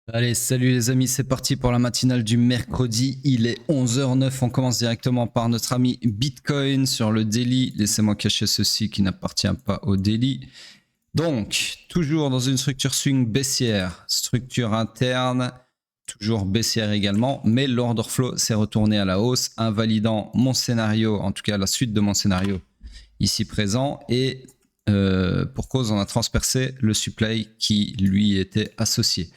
Allez, salut les amis, c'est parti pour la matinale du mercredi. Il est 11h09. On commence directement par notre ami Bitcoin sur le daily. Laissez-moi cacher ceci qui n'appartient pas au daily. Donc, toujours dans une structure swing baissière, structure interne, toujours baissière également, mais l'order flow s'est retourné à la hausse, invalidant mon scénario, en tout cas la suite de mon scénario ici présent, et pour cause on a transpercé le supply qui lui était associé.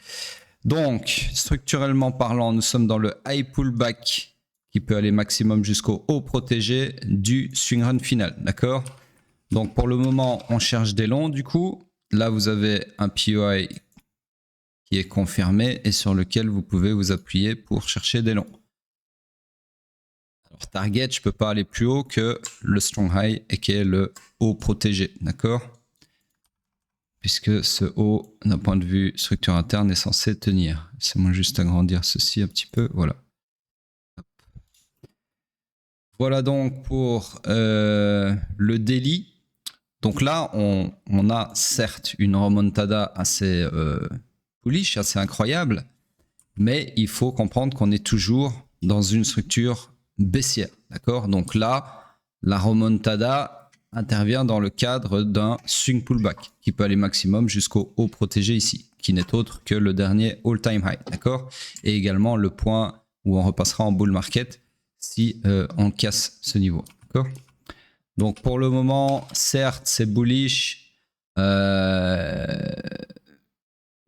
Donc, structurellement parlant, nous sommes dans le high pullback qui peut aller maximum jusqu'au haut protégé du swing run final, d'accord? Donc, pour le moment, on cherche des longs, du coup. Là, vous avez un POI qui est confirmé et sur lequel vous pouvez vous appuyer pour chercher des longs. Alors, target, je ne peux pas aller plus haut que le strong high et qui est le haut protégé, d'accord? Puisque ce haut, d'un point de vue structure interne, est censé tenir. Laissez-moi juste agrandir ceci un petit peu. Voilà. Voilà donc pour le daily. Donc là, on a certes une remontada assez bullish, assez incroyable, mais il faut comprendre qu'on est toujours dans une structure baissière. D'accord? Donc là, la remontada intervient dans le cadre d'un swing pullback qui peut aller maximum jusqu'au haut protégé ici, qui n'est autre que le dernier all-time high. D'accord? Et également le point où on repassera en bull market si on casse ce niveau. D'accord? Donc pour le moment, certes, c'est bullish.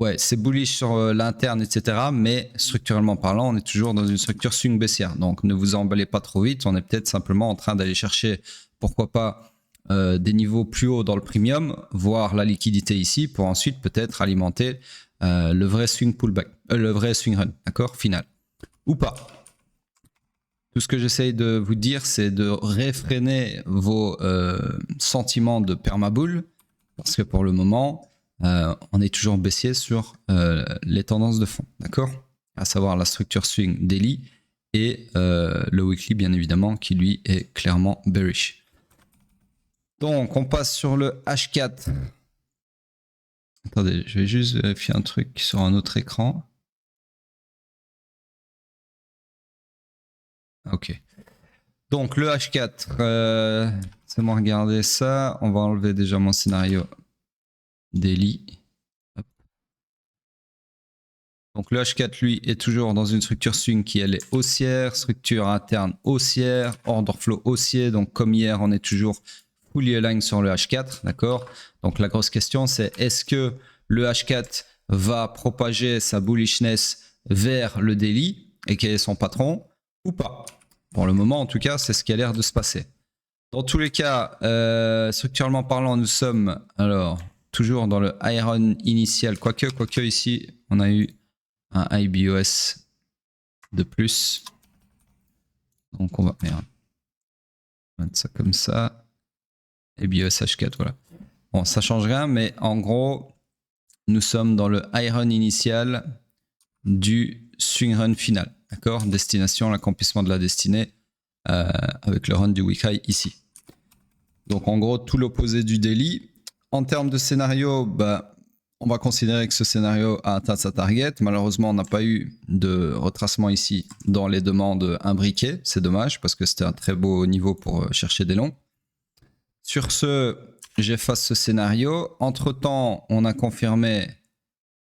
Ouais, c'est bullish sur l'interne, etc. Mais structurellement parlant, on est toujours dans une structure swing baissière. Donc ne vous emballez pas trop vite. On est peut-être simplement en train d'aller chercher, pourquoi pas, des niveaux plus hauts dans le premium, voire la liquidité ici, pour ensuite peut-être alimenter le vrai swing pullback, le vrai swing run, d'accord, final. Ou pas. Tout ce que j'essaye de vous dire, c'est de réfréner vos sentiments de permabull, parce que pour le moment, on est toujours baissier sur les tendances de fond, d'accord? À savoir la structure swing daily et le weekly, bien évidemment, qui lui est clairement bearish. Donc, on passe sur le H4. Attendez, je vais juste vérifier un truc sur un autre écran. Ok. Donc, le H4, c'est moi regarder ça. On va enlever déjà mon scénario daily. Hop. Donc le H4 lui est toujours dans une structure swing qui elle est haussière, structure interne haussière, order flow haussier. Donc comme hier on est toujours fully aligned sur le H4, d'accord? Donc la grosse question c'est est-ce que le H4 va propager sa bullishness vers le daily et quel est son patron ou pas? Pour le moment en tout cas c'est ce qui a l'air de se passer. Dans tous les cas, structurellement parlant, nous sommes alors toujours dans le iron initial, quoique ici on a eu un IBOS de plus. Donc on va mettre ça comme ça. IBOS H4, voilà. Bon, ça change rien, mais en gros, nous sommes dans le iron initial du swing run final. D'accord? Destination, l'accomplissement de la destinée avec le run du week high ici. Donc en gros, tout l'opposé du daily. En termes de scénario, bah, on va considérer que ce scénario a atteint sa target. Malheureusement, on n'a pas eu de retracement ici dans les demandes imbriquées. C'est dommage parce que c'était un très beau niveau pour chercher des longs. Sur ce, j'efface ce scénario. Entre-temps, on a confirmé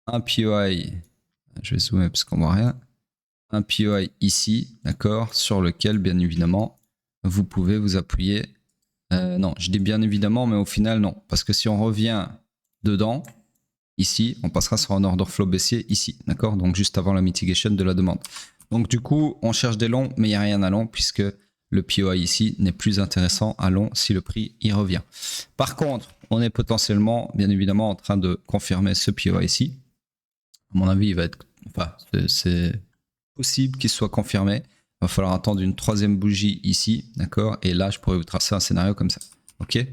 un POI. Je vais zoomer parce qu'on voit rien. Un POI ici, d'accord, sur lequel, bien évidemment, vous pouvez vous appuyer. Non, je dis bien évidemment, mais au final, non. Parce que si on revient dedans, ici, on passera sur un order flow baissier ici, d'accord? Donc juste avant la mitigation de la demande. Donc du coup, on cherche des longs, mais il n'y a rien à long puisque le POI ici n'est plus intéressant à long si le prix y revient. Par contre, on est potentiellement, bien évidemment, en train de confirmer ce POI ici. À mon avis, il va être, enfin, c'est possible qu'il soit confirmé. Il va falloir attendre une troisième bougie ici, d'accord? Et là, je pourrais vous tracer un scénario comme ça, ok?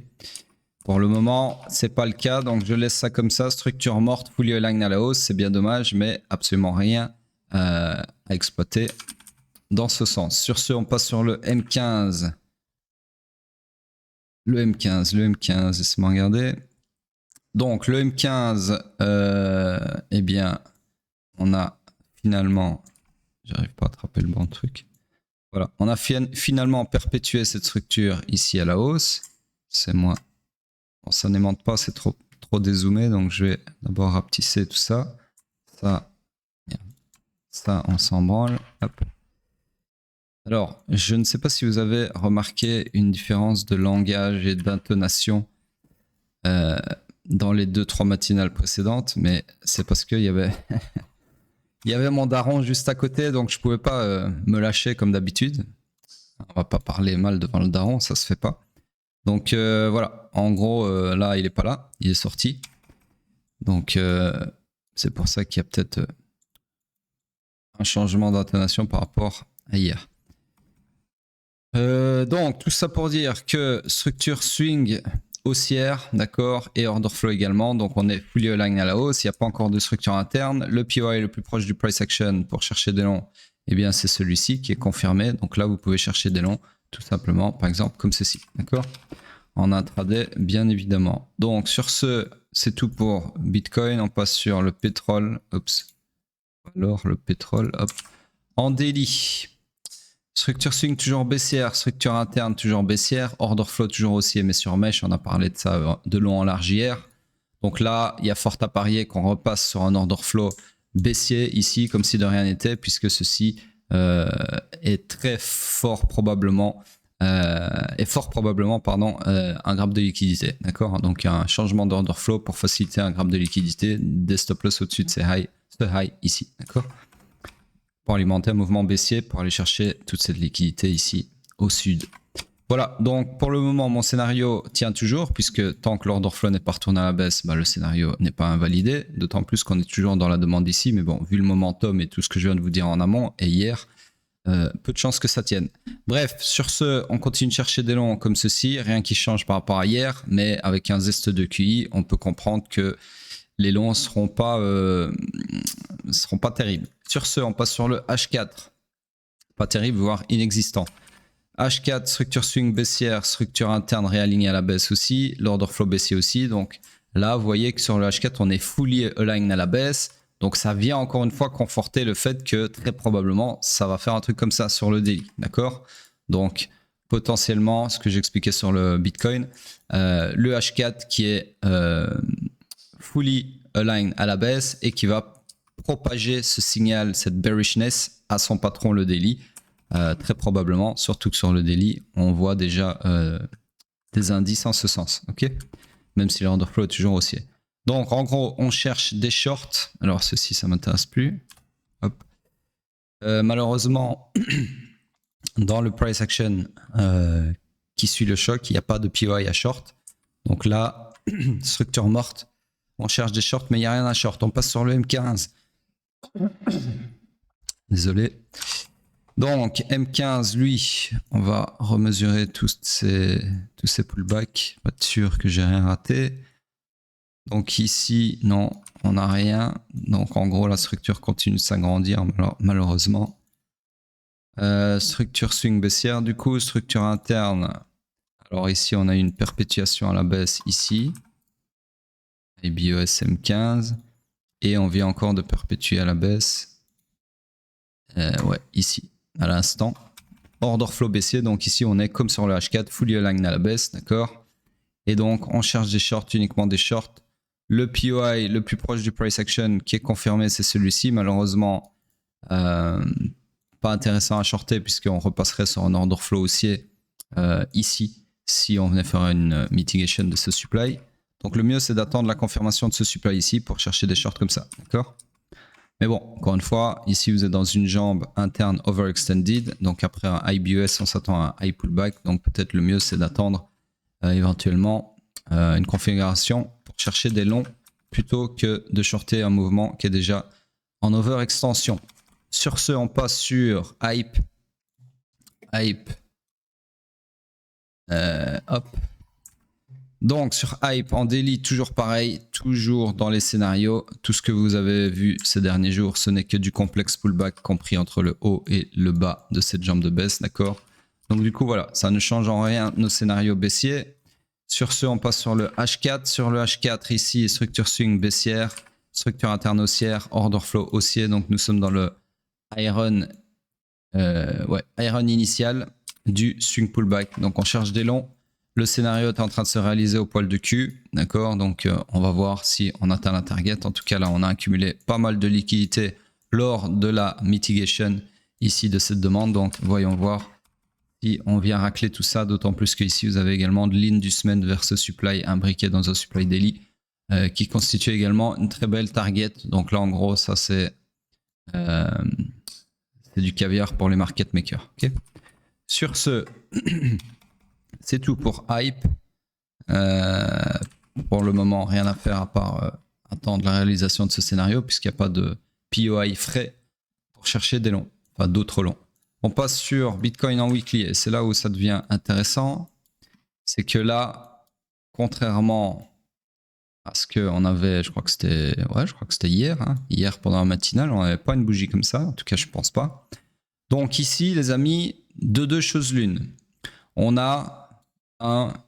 Pour le moment, c'est pas le cas, donc je laisse ça comme ça. Structure morte, fully aligned à la hausse, c'est bien dommage, mais absolument rien à exploiter dans ce sens. Sur ce, on passe sur le M15. Le M15, laissez-moi regarder. Donc le M15, eh bien, on a finalement, j'arrive pas à attraper le bon truc. Voilà, on a finalement perpétué cette structure ici à la hausse. C'est moi. Bon, ça n'aimante pas, c'est trop dézoomé, donc je vais d'abord rapetisser tout ça. Ça, on s'en branle. Hop. Alors, je ne sais pas si vous avez remarqué une différence de langage et d'intonation dans les 2-3 matinales précédentes, mais c'est parce qu'il y avait il y avait mon daron juste à côté, donc je pouvais pas me lâcher comme d'habitude. On va pas parler mal devant le daron, ça se fait pas. Donc voilà, en gros là il est pas là, il est sorti. Donc c'est pour ça qu'il y a peut-être un changement d'intonation par rapport à hier. Donc tout ça pour dire que structure swing haussière, d'accord, et order flow également. Donc on est fully aligned à la hausse, il n'y a pas encore de structure interne. Le POI le plus proche du price action pour chercher des longs, eh bien c'est celui-ci qui est confirmé. Donc là vous pouvez chercher des longs tout simplement, par exemple comme ceci, d'accord, en intraday bien évidemment. Donc sur ce, c'est tout pour Bitcoin. On passe sur le pétrole. Oups. Alors le pétrole, hop. En daily. Structure swing toujours baissière, structure interne toujours baissière, order flow toujours haussier, mais sur mesh, on a parlé de ça de long en large hier. Donc là, il y a fort à parier qu'on repasse sur un order flow baissier ici, comme si de rien n'était, puisque ceci est très fort probablement, un graphe de liquidité, d'accord. Donc un changement d'order flow pour faciliter un graphe de liquidité, des stop loss au-dessus de ce high ici, d'accord, pour alimenter un mouvement baissier, pour aller chercher toute cette liquidité ici au sud. Voilà, donc pour le moment, mon scénario tient toujours, puisque tant que l'order flow n'est pas retourné à la baisse, bah, le scénario n'est pas invalidé, d'autant plus qu'on est toujours dans la demande ici, mais bon, vu le momentum et tout ce que je viens de vous dire en amont et hier, peu de chances que ça tienne. Bref, sur ce, on continue de chercher des longs comme ceci, rien qui change par rapport à hier, mais avec un zeste de QI, on peut comprendre que les longs seront pas terribles. Sur ce, on passe sur le H4. Pas terrible, voire inexistant. H4, structure swing baissière, structure interne réalignée à la baisse aussi, l'order flow baissier aussi. Donc là, vous voyez que sur le H4, on est fully aligned à la baisse. Donc ça vient encore une fois conforter le fait que très probablement, ça va faire un truc comme ça sur le daily. D'accord? Donc potentiellement, ce que j'expliquais sur le Bitcoin, le H4 qui est fully aligned à la baisse et qui va propager ce signal, cette bearishness à son patron le daily, très probablement, surtout que sur le daily, on voit déjà des indices en ce sens, ok, même si l'order flow est toujours haussier. Donc en gros, on cherche des shorts. Alors ceci, ça m'intéresse plus. Hop. Malheureusement, dans le price action qui suit le choc, il n'y a pas de POI à short. Donc là, structure morte. On cherche des shorts, mais il n'y a rien à short. On passe sur le M15. Désolé. Donc M15, lui, on va remesurer tous ces pullbacks, pour être sûr que j'ai rien raté. Donc ici, non, on n'a rien. Donc en gros, la structure continue de s'agrandir malheureusement. Structure swing baissière, du coup, structure interne. Alors ici, on a une perpétuation à la baisse ici. IBOS M15. Et on vient encore de perpétuer à la baisse. Ouais, ici, à l'instant. Order flow baissier, donc ici on est comme sur le H4, fully aligned à la baisse, d'accord. Et donc on cherche des shorts, uniquement des shorts. Le POI le plus proche du price action qui est confirmé, c'est celui-ci. Malheureusement, pas intéressant à shorter puisqu'on repasserait sur un order flow haussier ici si on venait faire une mitigation de ce supply. Donc le mieux c'est d'attendre la confirmation de ce supply ici pour chercher des shorts comme ça, d'accord. Mais bon, encore une fois, ici vous êtes dans une jambe interne overextended. Donc après un high BES, on s'attend à un high pullback. Donc peut-être le mieux c'est d'attendre éventuellement une configuration pour chercher des longs plutôt que de shorter un mouvement qui est déjà en overextension. Sur ce, on passe sur hype. Hop. Donc sur hype en daily, toujours pareil, toujours dans les scénarios, tout ce que vous avez vu ces derniers jours, ce n'est que du complexe pullback compris entre le haut et le bas de cette jambe de baisse, d'accord. Donc du coup voilà, ça ne change en rien nos scénarios baissiers. Sur ce, on passe sur le H4. Sur le H4 ici, structure swing baissière, structure interne haussière, order flow haussier. Donc nous sommes dans le iron initial du swing pullback. Donc on cherche des longs. Le scénario est en train de se réaliser au poil de cul. D'accord, donc on va voir si on atteint la target. En tout cas là, on a accumulé pas mal de liquidités lors de la mitigation ici de cette demande. Donc voyons voir si on vient racler tout ça, d'autant plus qu'ici vous avez également de l'inducement vers ce supply imbriqué dans un supply daily qui constitue également une très belle target. Donc là en gros ça c'est du caviar pour les market makers. Okay, sur ce, c'est tout pour hype. Pour le moment, rien à faire à part attendre la réalisation de ce scénario puisqu'il n'y a pas de POI frais pour chercher des longs, enfin d'autres longs. On passe sur Bitcoin en weekly et c'est là où ça devient intéressant. C'est que là, contrairement à ce qu'on avait, je crois que c'était hier, hein, hier pendant la matinale, on n'avait pas une bougie comme ça, en tout cas je pense pas. Donc ici les amis, de deux choses l'une. On a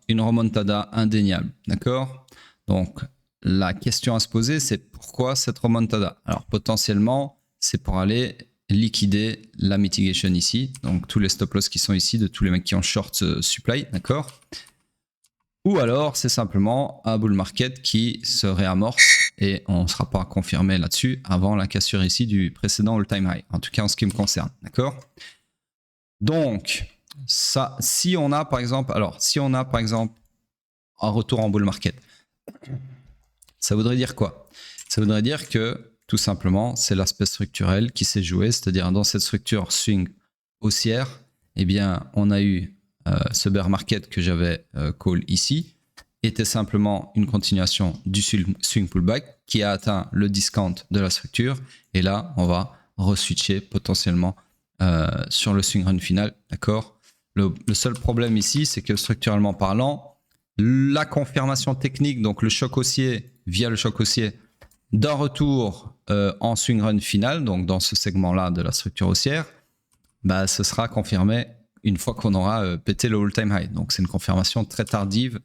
une remontada indéniable, d'accord? Donc la question à se poser, c'est pourquoi cette remontada? Alors potentiellement, c'est pour aller liquider la mitigation ici, donc tous les stop loss qui sont ici, de tous les mecs qui ont short supply, d'accord? Ou alors c'est simplement un bull market qui se réamorce et on ne sera pas confirmé là-dessus avant la cassure ici du précédent all-time high, en tout cas en ce qui me concerne, d'accord? Donc ça, si on a par exemple un retour en bull market, ça voudrait dire quoi? Ça voudrait dire que tout simplement c'est l'aspect structurel qui s'est joué, c'est-à-dire dans cette structure swing haussière, eh bien on a eu ce bear market que j'avais call ici, était simplement une continuation du swing pullback qui a atteint le discount de la structure et là on va re-switcher potentiellement sur le swing run final, d'accord? Le seul problème ici, c'est que structurellement parlant, la confirmation technique, donc le choc haussier via le choc haussier d'un retour en swing run final, donc dans ce segment-là de la structure haussière, bah, ce sera confirmé une fois qu'on aura pété le all-time high. Donc c'est une confirmation très tardive,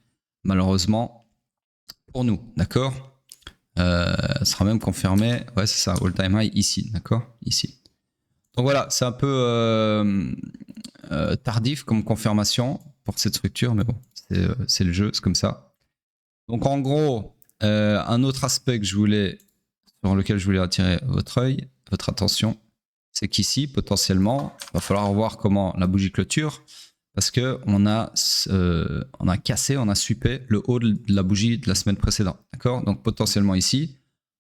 malheureusement, pour nous, d'accord? Sera même confirmé, ouais c'est ça, all-time high ici, d'accord? Ici. Donc voilà, c'est un peu tardif comme confirmation pour cette structure, mais bon, c'est le jeu, c'est comme ça. Donc en gros, un autre aspect sur lequel je voulais attirer votre attention, c'est qu'ici, potentiellement, il va falloir voir comment la bougie clôture, parce qu'on a cassé, on a suppé le haut de la bougie de la semaine précédente, d'accord? Donc potentiellement ici,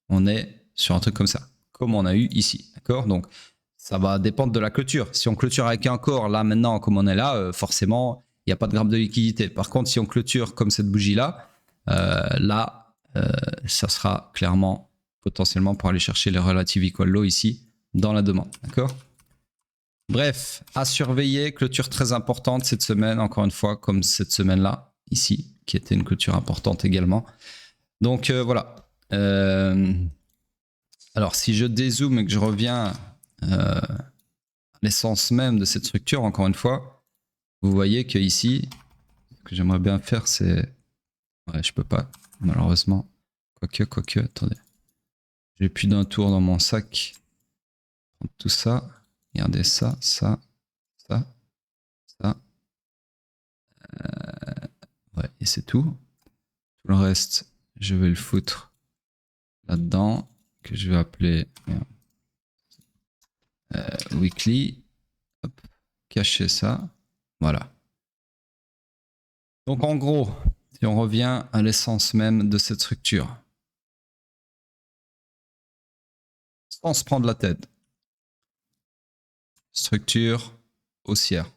on est sur un truc comme ça, comme on a eu ici, d'accord? Donc ça va dépendre de la clôture. Si on clôture avec un corps, là maintenant, comme on est là, forcément, il n'y a pas de grappe de liquidité. Par contre, si on clôture comme cette bougie-là, ça sera clairement potentiellement pour aller chercher les relative equal low ici dans la demande. D'accord? Bref, à surveiller, clôture très importante cette semaine, encore une fois, comme cette semaine-là, ici, qui était une clôture importante également. Donc voilà. Alors si je dézoome et que je reviens l'essence même de cette structure, encore une fois, vous voyez que ici, ce que j'aimerais bien faire, c'est... Ouais, je peux pas, malheureusement. Quoique, attendez. J'ai plus d'un tour dans mon sac. Tout ça. Regardez ça. Ouais, et c'est tout. Tout le reste, je vais le foutre là-dedans, que je vais appeler weekly. Hop, cacher ça. Voilà. Donc en gros, si on revient à l'essence même de cette structure, sans se prendre la tête, structure haussière.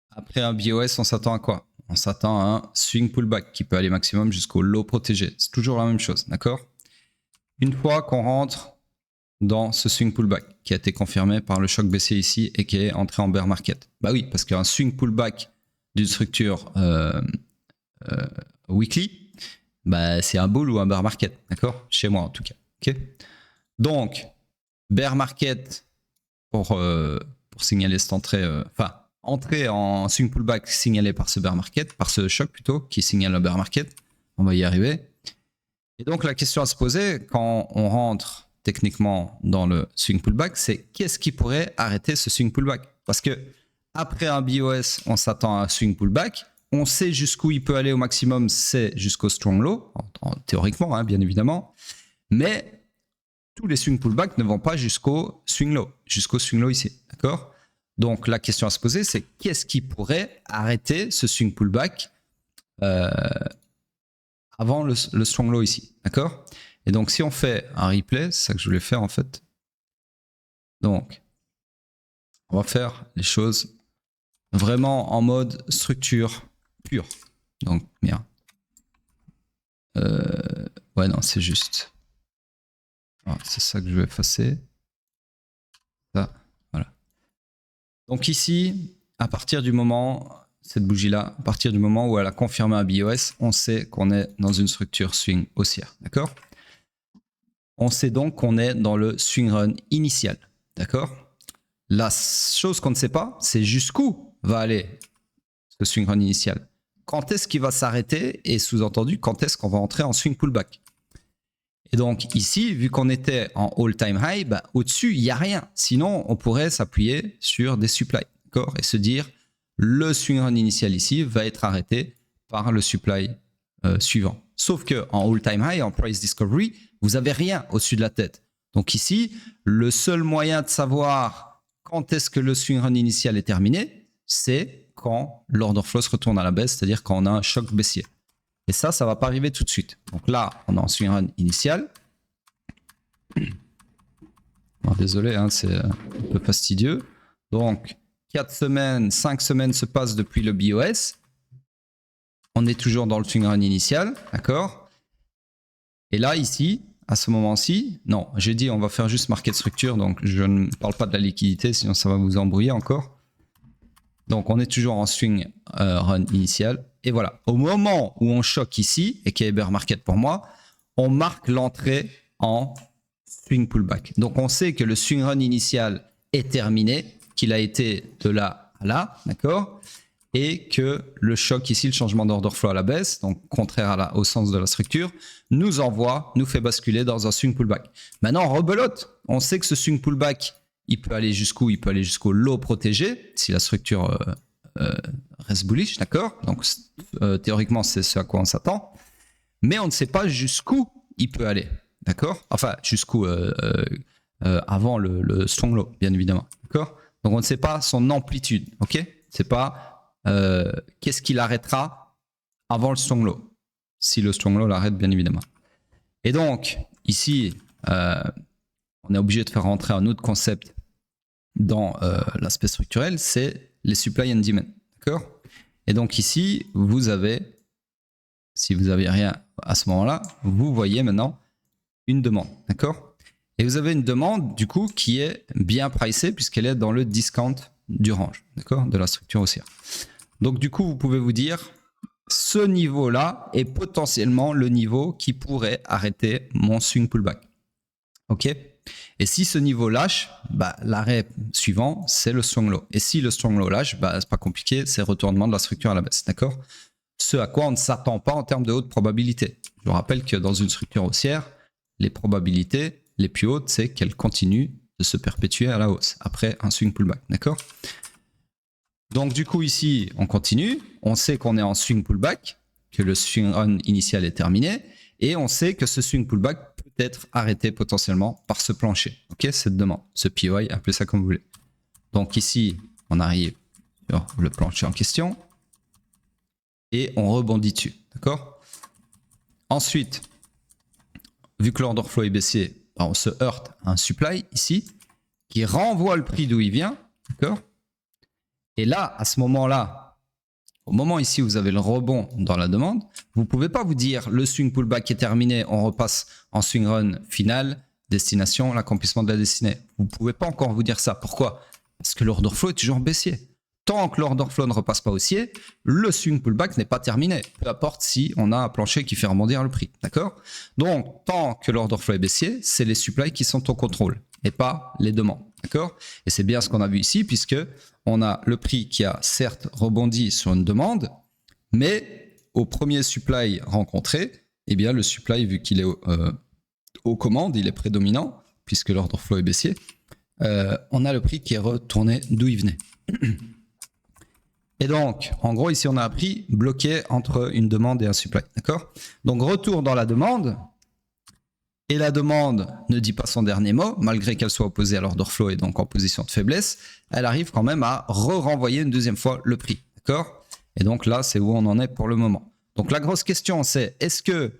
Après un BOS, on s'attend à quoi? On s'attend à un swing pullback qui peut aller maximum jusqu'au low protégé. C'est toujours la même chose, d'accord? Une fois qu'on rentre dans ce swing pullback qui a été confirmé par le choc baissier ici et qui est entré en bear market. Bah oui, parce qu'un swing pullback d'une structure weekly, bah c'est un bull ou un bear market, d'accord? Chez moi en tout cas. Okay, donc, bear market pour signaler cette entrée, entrée en swing pullback signalée par ce bear market, par ce choc plutôt, qui signale un bear market. On va y arriver. Et donc la question à se poser quand on rentre techniquement dans le swing pullback, c'est qu'est-ce qui pourrait arrêter ce swing pullback? Parce que après un BOS, on s'attend à un swing pullback. On sait jusqu'où il peut aller au maximum, c'est jusqu'au strong low, théoriquement, hein, bien évidemment. Mais tous les swing pullbacks ne vont pas jusqu'au swing low ici, d'accord? Donc la question à se poser, c'est qu'est-ce qui pourrait arrêter ce swing pullback avant le strong low ici, d'accord? Et donc si on fait un replay, c'est ça que je voulais faire en fait. Donc on va faire les choses vraiment en mode structure pure. Donc bien. Ouais non, c'est juste. C'est ça que je vais effacer. Ça, voilà. Donc ici, à partir du moment, cette bougie-là, à partir du moment où elle a confirmé un BOS, on sait qu'on est dans une structure swing haussière, d'accord? On sait donc qu'on est dans le swing run initial, d'accord? La chose qu'on ne sait pas, c'est jusqu'où va aller ce swing run initial. Quand est-ce qu'il va s'arrêter et sous-entendu, quand est-ce qu'on va entrer en swing pullback? Et donc ici, vu qu'on était en all-time high, bah, au-dessus, il n'y a rien. Sinon, on pourrait s'appuyer sur des supplies, d'accord? Et se dire, le swing run initial ici va être arrêté par le supply suivant. Sauf qu'en all-time high, en price discovery, vous n'avez rien au-dessus de la tête. Donc ici, le seul moyen de savoir quand est-ce que le swing run initial est terminé, c'est quand l'order flow se retourne à la baisse, c'est-à-dire quand on a un choc baissier. Et ça ne va pas arriver tout de suite. Donc là, on est en swing run initial. Bon, désolé, hein, c'est un peu fastidieux. Donc, 4 semaines, 5 semaines se passent depuis le BOS. On est toujours dans le swing run initial, d'accord? Et là, ici, à ce moment-ci, non, j'ai dit on va faire juste market structure, donc je ne parle pas de la liquidité, sinon ça va vous embrouiller encore. Donc, on est toujours en swing run initial. Et voilà, au moment où on choque ici, et qui est bear market pour moi, on marque l'entrée en swing pullback. Donc, on sait que le swing run initial est terminé, qu'il a été de là à là, d'accord? Et que le choc ici, le changement d'order flow à la baisse, donc contraire au sens de la structure, nous fait basculer dans un swing pullback. Maintenant, rebelote, on sait que ce swing pullback, il peut aller jusqu'où? Il peut aller jusqu'au low protégé, si la structure reste bullish, d'accord? Donc théoriquement, c'est ce à quoi on s'attend. Mais on ne sait pas jusqu'où il peut aller, d'accord? Enfin, jusqu'où avant le strong low, bien évidemment, d'accord? Donc on ne sait pas son amplitude, ok? C'est pas qu'est-ce qu'il arrêtera avant le strong low, si le strong low l'arrête, bien évidemment. Et donc, ici, on est obligé de faire rentrer un autre concept dans l'aspect structurel, c'est les supply and demand, d'accord? Et donc ici, vous avez, si vous n'avez rien à ce moment-là, vous voyez maintenant une demande, d'accord? Et vous avez une demande, du coup, qui est bien pricée puisqu'elle est dans le discount du range, d'accord? De la structure haussière. Donc du coup, vous pouvez vous dire, ce niveau-là est potentiellement le niveau qui pourrait arrêter mon swing pullback. Ok? Et si ce niveau lâche, bah, l'arrêt suivant, c'est le strong low. Et si le strong low lâche, bah, c'est pas compliqué, c'est retournement de la structure à la baisse. D'accord? Ce à quoi on ne s'attend pas en termes de haute probabilité. Je vous rappelle que dans une structure haussière, les probabilités les plus hautes, c'est qu'elle continue de se perpétuer à la hausse après un swing pullback. D'accord? Donc du coup ici, on continue. On sait qu'on est en swing pullback, que le swing run initial est terminé, et on sait que ce swing pullback peut être arrêté potentiellement par ce plancher. Ok, cette demande, ce POI, appelez ça comme vous voulez. Donc ici, on arrive sur le plancher en question et on rebondit dessus. D'accord? Ensuite, vu que l'order flow est baissier, on se heurte à un supply ici qui renvoie le prix d'où il vient. D'accord? Et là, à ce moment-là, au moment ici où vous avez le rebond dans la demande, vous ne pouvez pas vous dire le swing pullback est terminé, on repasse en swing run final, destination, l'accomplissement de la destinée. Vous ne pouvez pas encore vous dire ça. Pourquoi? Parce que l'order flow est toujours baissier. Tant que l'order flow ne repasse pas haussier, le swing pullback n'est pas terminé. Peu importe si on a un plancher qui fait rebondir le prix. D'accord? Donc, tant que l'order flow est baissier, c'est les supplies qui sont au contrôle et pas les demandes. D'accord? Et c'est bien ce qu'on a vu ici, puisque on a le prix qui a certes rebondi sur une demande, mais au premier supply rencontré, eh bien le supply, vu qu'il est aux commandes, il est prédominant, puisque l'order flow est baissier, on a le prix qui est retourné d'où il venait. Et donc, en gros, ici, on a un prix bloqué entre une demande et un supply. D'accord? Donc, retour dans la demande. Et la demande ne dit pas son dernier mot, malgré qu'elle soit opposée à l'order flow et donc en position de faiblesse. Elle arrive quand même à renvoyer une deuxième fois le prix. D'accord? Et donc là, c'est où on en est pour le moment. Donc, la grosse question, c'est est-ce que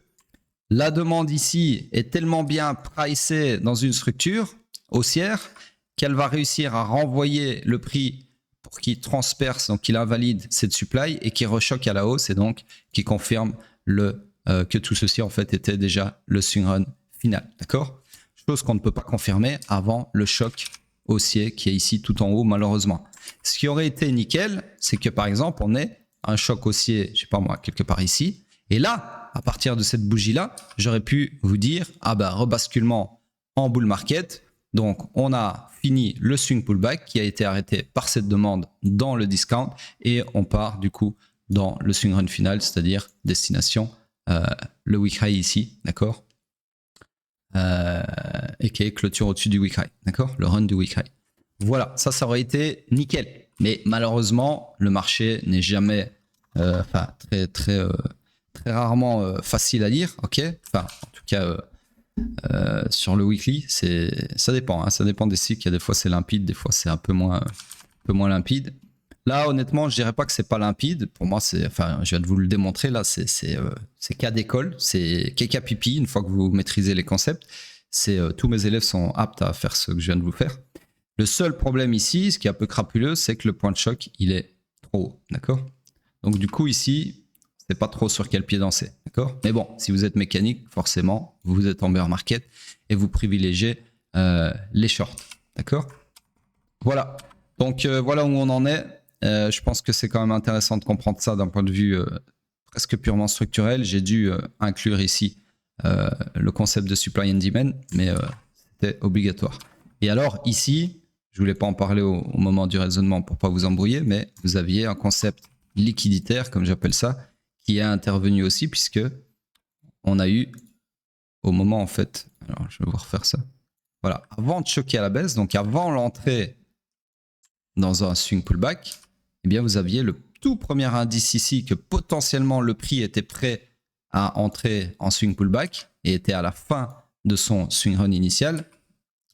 la demande ici est tellement bien pricée dans une structure haussière qu'elle va réussir à renvoyer le prix pour qu'il transperce, donc qu'il invalide cette supply et qui rechoque à la hausse et donc qui confirme que tout ceci en fait était déjà le swing run final. D'accord? Chose qu'on ne peut pas confirmer avant le choc haussier qui est ici tout en haut malheureusement. Ce qui aurait été nickel, c'est que par exemple on ait un choc haussier, je sais pas moi, quelque part ici. Et là, à partir de cette bougie-là, j'aurais pu vous dire, ah ben rebasculement en bull market. Donc, on a fini le swing pullback qui a été arrêté par cette demande dans le discount et on part du coup dans le swing run final, c'est-à-dire destination le wick high ici, d'accord, et qui est clôture au-dessus du wick high, d'accord, le run du wick high. Voilà, ça aurait été nickel. Mais malheureusement, le marché n'est jamais, très rarement facile à lire, ok. Enfin, en tout cas. Sur le weekly, ça dépend. Hein, ça dépend des cycles. Il y a des fois c'est limpide, des fois c'est un peu moins limpide. Là, honnêtement, je dirais pas que c'est pas limpide. Pour moi, je viens de vous le démontrer. Là, c'est cas d'école, c'est KKPP. Une fois que vous maîtrisez les concepts, tous mes élèves sont aptes à faire ce que je viens de vous faire. Le seul problème ici, ce qui est un peu crapuleux, c'est que le point de choc, il est trop haut, d'accord. Donc du coup ici, c'est pas trop sur quel pied danser, d'accord. Mais bon, si vous êtes mécanique, forcément, vous êtes en bear market et vous privilégiez les shorts, d'accord. Voilà. Donc voilà où on en est. Je pense que c'est quand même intéressant de comprendre ça d'un point de vue presque purement structurel. J'ai dû inclure ici le concept de supply and demand, mais c'était obligatoire. Et alors ici, je voulais pas en parler au moment du raisonnement pour pas vous embrouiller, mais vous aviez un concept liquiditaire, comme j'appelle ça, qui est intervenu aussi, puisque on a eu au moment en fait, alors je vais vous refaire ça, voilà, avant de choquer à la baisse, donc avant l'entrée dans un swing pullback, eh bien vous aviez le tout premier indice ici que potentiellement le prix était prêt à entrer en swing pullback et était à la fin de son swing run initial,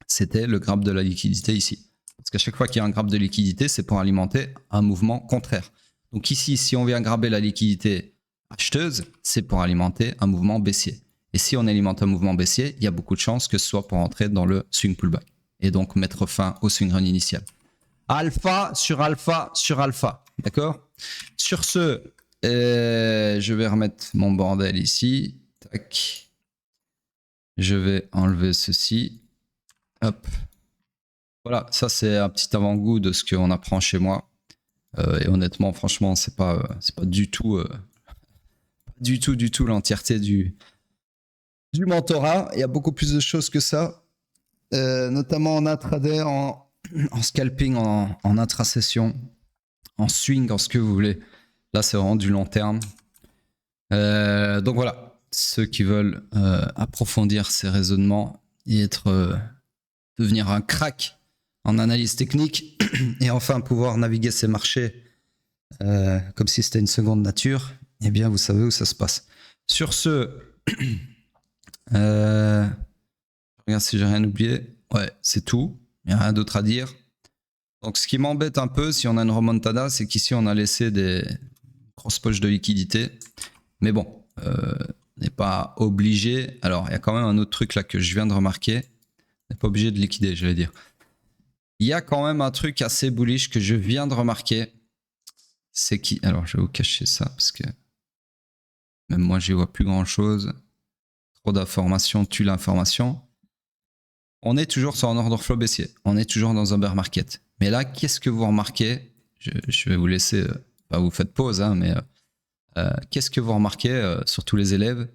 c'était le graphe de la liquidité ici. Parce qu'à chaque fois qu'il y a un graphe de liquidité, c'est pour alimenter un mouvement contraire. Donc ici, si on vient graber la liquidité acheteuse, c'est pour alimenter un mouvement baissier. Et si on alimente un mouvement baissier, il y a beaucoup de chances que ce soit pour entrer dans le swing pullback et donc mettre fin au swing run initial. Alpha sur alpha sur alpha, d'accord. Sur ce, je vais remettre mon bordel ici. Tac. Je vais enlever ceci. Hop. Voilà, ça c'est un petit avant-goût de ce qu'on apprend chez moi. Et honnêtement, franchement, c'est pas du tout l'entièreté du mentorat. Il y a beaucoup plus de choses que ça, notamment en intraday, en scalping, en intra-session, en swing, en ce que vous voulez. Là, c'est vraiment du long terme. Donc voilà, ceux qui veulent approfondir ces raisonnements et devenir un crack en analyse technique et enfin pouvoir naviguer ces marchés comme si c'était une seconde nature, eh bien vous savez où ça se passe. Sur ce, regarde si j'ai rien oublié. Ouais, c'est tout. Il n'y a rien d'autre à dire. Donc ce qui m'embête un peu si on a une remontada, c'est qu'ici on a laissé des grosses poches de liquidité. Mais bon, on n'est pas obligé. Alors il y a quand même un autre truc là que je viens de remarquer. On n'est pas obligé de liquider, je vais dire. Il y a quand même un truc assez bullish que je viens de remarquer. C'est qui? Alors, je vais vous cacher ça parce que même moi, j'y vois plus grand chose. Trop d'informations tue l'information. On est toujours sur un order flow baissier. On est toujours dans un bear market. Mais là, qu'est-ce que vous remarquez? Je vais vous laisser, vous faites pause, hein, mais qu'est-ce que vous remarquez, surtout les élèves,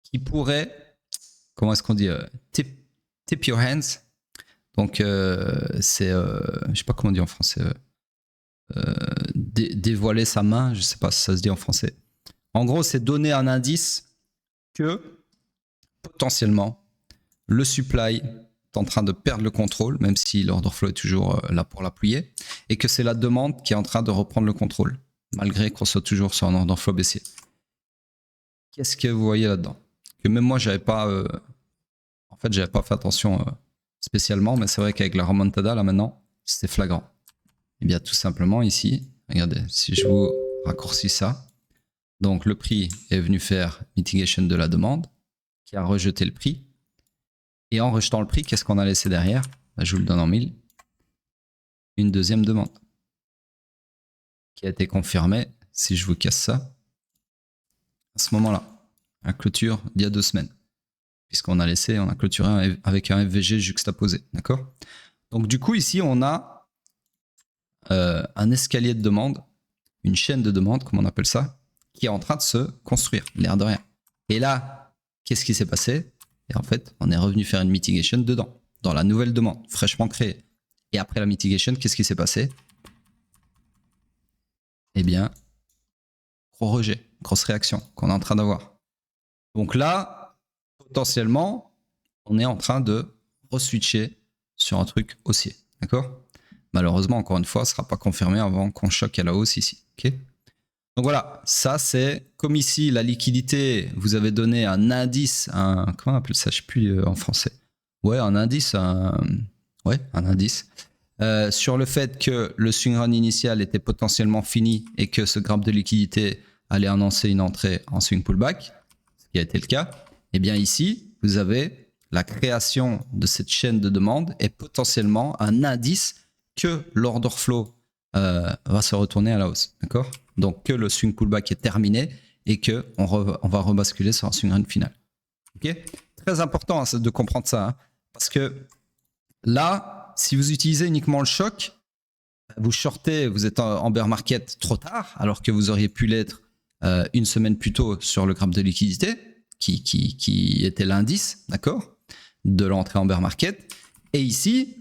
qui pourraient, comment est-ce qu'on dit, tip your hands. Donc, c'est, je sais pas comment on dit en français, dévoiler sa main, je sais pas si ça se dit en français. En gros, c'est donner un indice que potentiellement le supply est en train de perdre le contrôle, même si l'order flow est toujours là pour l'appuyer, et que c'est la demande qui est en train de reprendre le contrôle, malgré qu'on soit toujours sur un order flow baissier. Qu'est-ce que vous voyez là-dedans? Que même moi, j'avais pas, en fait, j'avais pas fait attention spécialement, mais c'est vrai qu'avec la remontada, là maintenant, c'est flagrant. Et bien, tout simplement ici, regardez, si je vous raccourcis ça, donc le prix est venu faire mitigation de la demande, qui a rejeté le prix. Et en rejetant le prix, qu'est-ce qu'on a laissé derrière? Je vous le donne en 1000. Une deuxième demande qui a été confirmée, si je vous casse ça, à ce moment-là, la clôture d'il y a 2 semaines. Puisqu'on a laissé, on a clôturé avec un FVG juxtaposé. D'accord? Donc du coup, ici, on a un escalier de demande, une chaîne de demande, comme on appelle ça, qui est en train de se construire, l'air de rien. Et là, qu'est-ce qui s'est passé? Et en fait, on est revenu faire une mitigation dedans, dans la nouvelle demande, fraîchement créée. Et après la mitigation, qu'est-ce qui s'est passé? Eh bien, gros rejet, grosse réaction qu'on est en train d'avoir. Donc là, potentiellement, on est en train de re-switcher sur un truc haussier. D'accord? Malheureusement, encore une fois, ce ne sera pas confirmé avant qu'on choque à la hausse ici. Okay? Donc voilà, ça c'est comme ici la liquidité, vous avez donné un indice, comment on appelle ça, je ne sais plus en français. Ouais, un indice, un indice sur le fait que le swing run initial était potentiellement fini et que ce graphe de liquidité allait annoncer une entrée en swing pullback, ce qui a été le cas. Et bien ici, vous avez la création de cette chaîne de demande et potentiellement un indice que l'order flow va se retourner à la hausse, d'accord? Donc que le swing pullback est terminé et que on va rebasculer sur un swing run final. Ok? Très important hein, de comprendre ça, hein, parce que là, si vous utilisez uniquement le choc, vous shortez, vous êtes en bear market trop tard, alors que vous auriez pu l'être une semaine plus tôt sur le graphe de liquidité, qui était l'indice, d'accord, de l'entrée en bear market. Et ici,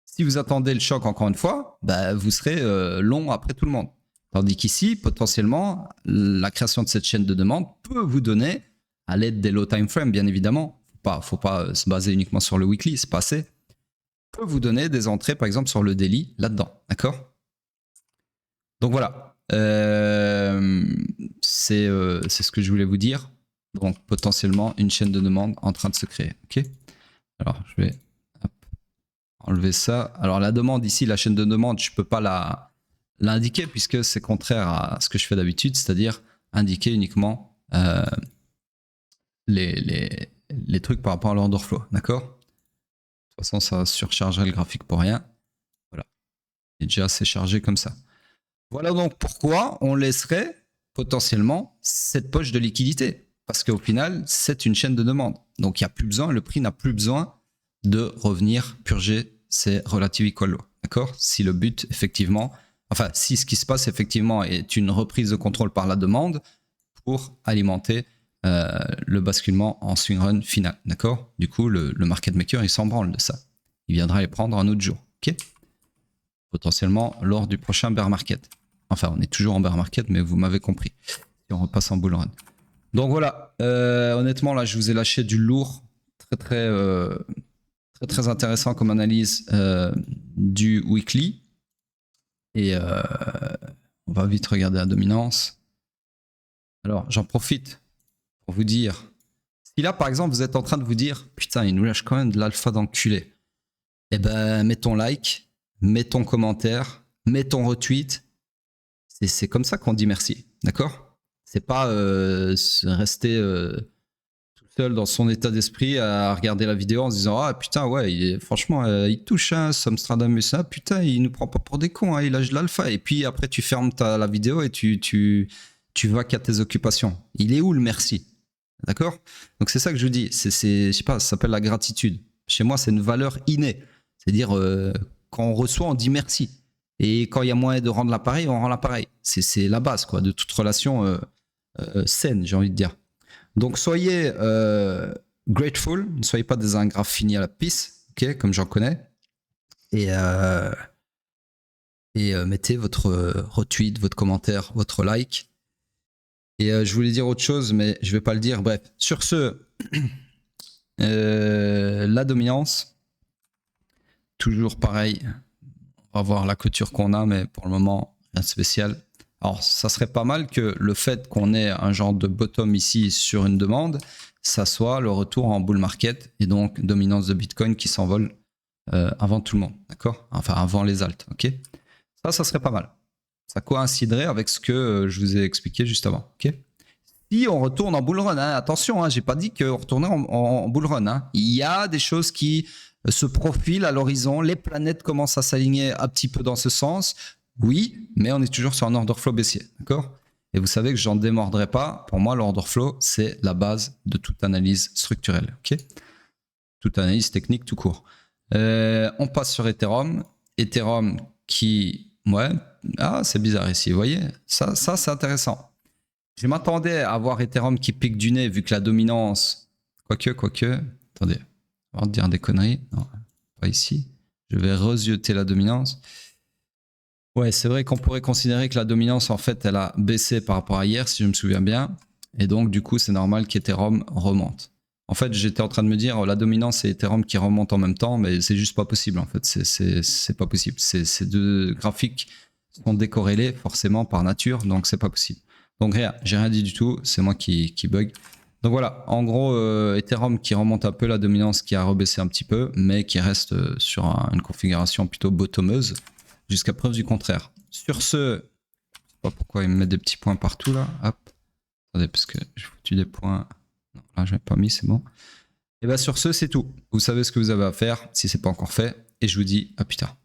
si vous attendez le choc encore une fois, bah, vous serez long après tout le monde. Tandis qu'ici, potentiellement, la création de cette chaîne de demande peut vous donner, à l'aide des low time frame, bien évidemment, faut pas se baser uniquement sur le weekly, c'est pas assez, peut vous donner des entrées, par exemple, sur le daily, là-dedans, d'accord? Donc voilà, c'est ce que je voulais vous dire. Donc potentiellement, une chaîne de demande en train de se créer, ok? Alors, je vais enlever ça. Alors la demande ici, la chaîne de demande, je ne peux pas l'indiquer puisque c'est contraire à ce que je fais d'habitude, c'est-à-dire indiquer uniquement les trucs par rapport à l'order flow, d'accord? De toute façon, ça surchargerait le graphique pour rien. Voilà, et déjà c'est chargé comme ça. Voilà donc pourquoi on laisserait potentiellement cette poche de liquidité, parce qu'au final, c'est une chaîne de demande. Donc il n'y a plus besoin, le prix n'a plus besoin de revenir purger ses relative equal low. D'accord? Si le but, effectivement, enfin, si ce qui se passe, effectivement, est une reprise de contrôle par la demande pour alimenter le basculement en swing run final. D'accord? Du coup, le market maker, il s'en branle de ça. Il viendra les prendre un autre jour. Ok? Potentiellement lors du prochain bear market. Enfin, on est toujours en bear market, mais vous m'avez compris. Et on repasse en bull run. Donc voilà, honnêtement, là, je vous ai lâché du lourd. Très intéressant comme analyse du weekly. Et on va vite regarder la dominance. Alors, j'en profite pour vous dire, si là, par exemple, vous êtes en train de vous dire, putain, il nous lâche quand même de l'alpha d'enculé. Eh ben, mets ton like, mets ton commentaire, mets ton retweet. C'est comme ça qu'on dit merci, d'accord? C'est pas rester tout seul dans son état d'esprit à regarder la vidéo en se disant ah putain ouais, franchement il touche hein, Samstradamus, ça putain il nous prend pas pour des cons, hein, il lâche de l'alpha et puis après tu fermes la vidéo et tu vas qu'à tes occupations. Il est où le merci? D'accord? Donc c'est ça que je vous dis, je sais pas, ça s'appelle la gratitude. Chez moi c'est une valeur innée, c'est-à-dire quand on reçoit on dit merci. Et quand il y a moyen de rendre l'appareil, on rend l'appareil. C'est la base quoi, de toute relation saine, j'ai envie de dire. Donc soyez grateful, ne soyez pas des ingrats finis à la pisse, okay, comme j'en connais. Et mettez votre retweet, votre commentaire, votre like. Et je voulais dire autre chose, mais je vais pas le dire. Bref, sur ce, la dominance, toujours pareil. On va voir la clôture qu'on a, mais pour le moment, rien de spécial. Alors, ça serait pas mal que le fait qu'on ait un genre de bottom ici sur une demande, ça soit le retour en bull market et donc dominance de Bitcoin qui s'envole avant tout le monde, d'accord? Enfin, avant les alts, ok? Ça serait pas mal. Ça coïnciderait avec ce que je vous ai expliqué juste avant, ok? Si on retourne en bull run, hein, attention, hein, j'ai pas dit qu'on retournait en bull run. Hein. Il y a des choses qui se profilent à l'horizon, les planètes commencent à s'aligner un petit peu dans ce sens. Oui, mais on est toujours sur un order flow baissier, d'accord? Et vous savez que j'en démordrai pas. Pour moi, l'order flow, c'est la base de toute analyse structurelle, ok? Toute analyse technique tout court. On passe sur Ethereum. Ethereum qui, ouais, ah, c'est bizarre ici, vous voyez? Ça c'est intéressant. Je m'attendais à voir Ethereum qui pique du nez vu que la dominance, quoique, attendez, on va dire des conneries, non, pas ici. Je vais rezioter la dominance. Ouais, c'est vrai qu'on pourrait considérer que la dominance, en fait, elle a baissé par rapport à hier, si je me souviens bien. Et donc, du coup, c'est normal qu'Ethereum remonte. En fait, j'étais en train de me dire, la dominance et Ethereum qui remontent en même temps, mais c'est juste pas possible, en fait. C'est pas possible. Ces deux graphiques sont décorrélés, forcément, par nature, donc c'est pas possible. Donc, rien, j'ai rien dit du tout, c'est moi qui bug. Donc voilà, en gros, Ethereum qui remonte un peu, la dominance qui a rebaissé un petit peu, mais qui reste sur une configuration plutôt bottomeuse. Jusqu'à preuve du contraire. Sur ce, je sais pas pourquoi il me met des petits points partout là. Hop. Attendez, parce que j'ai foutu des points. Non, là, je n'ai pas mis, c'est bon. Et bien sur ce, c'est tout. Vous savez ce que vous avez à faire si ce n'est pas encore fait. Et je vous dis à plus tard.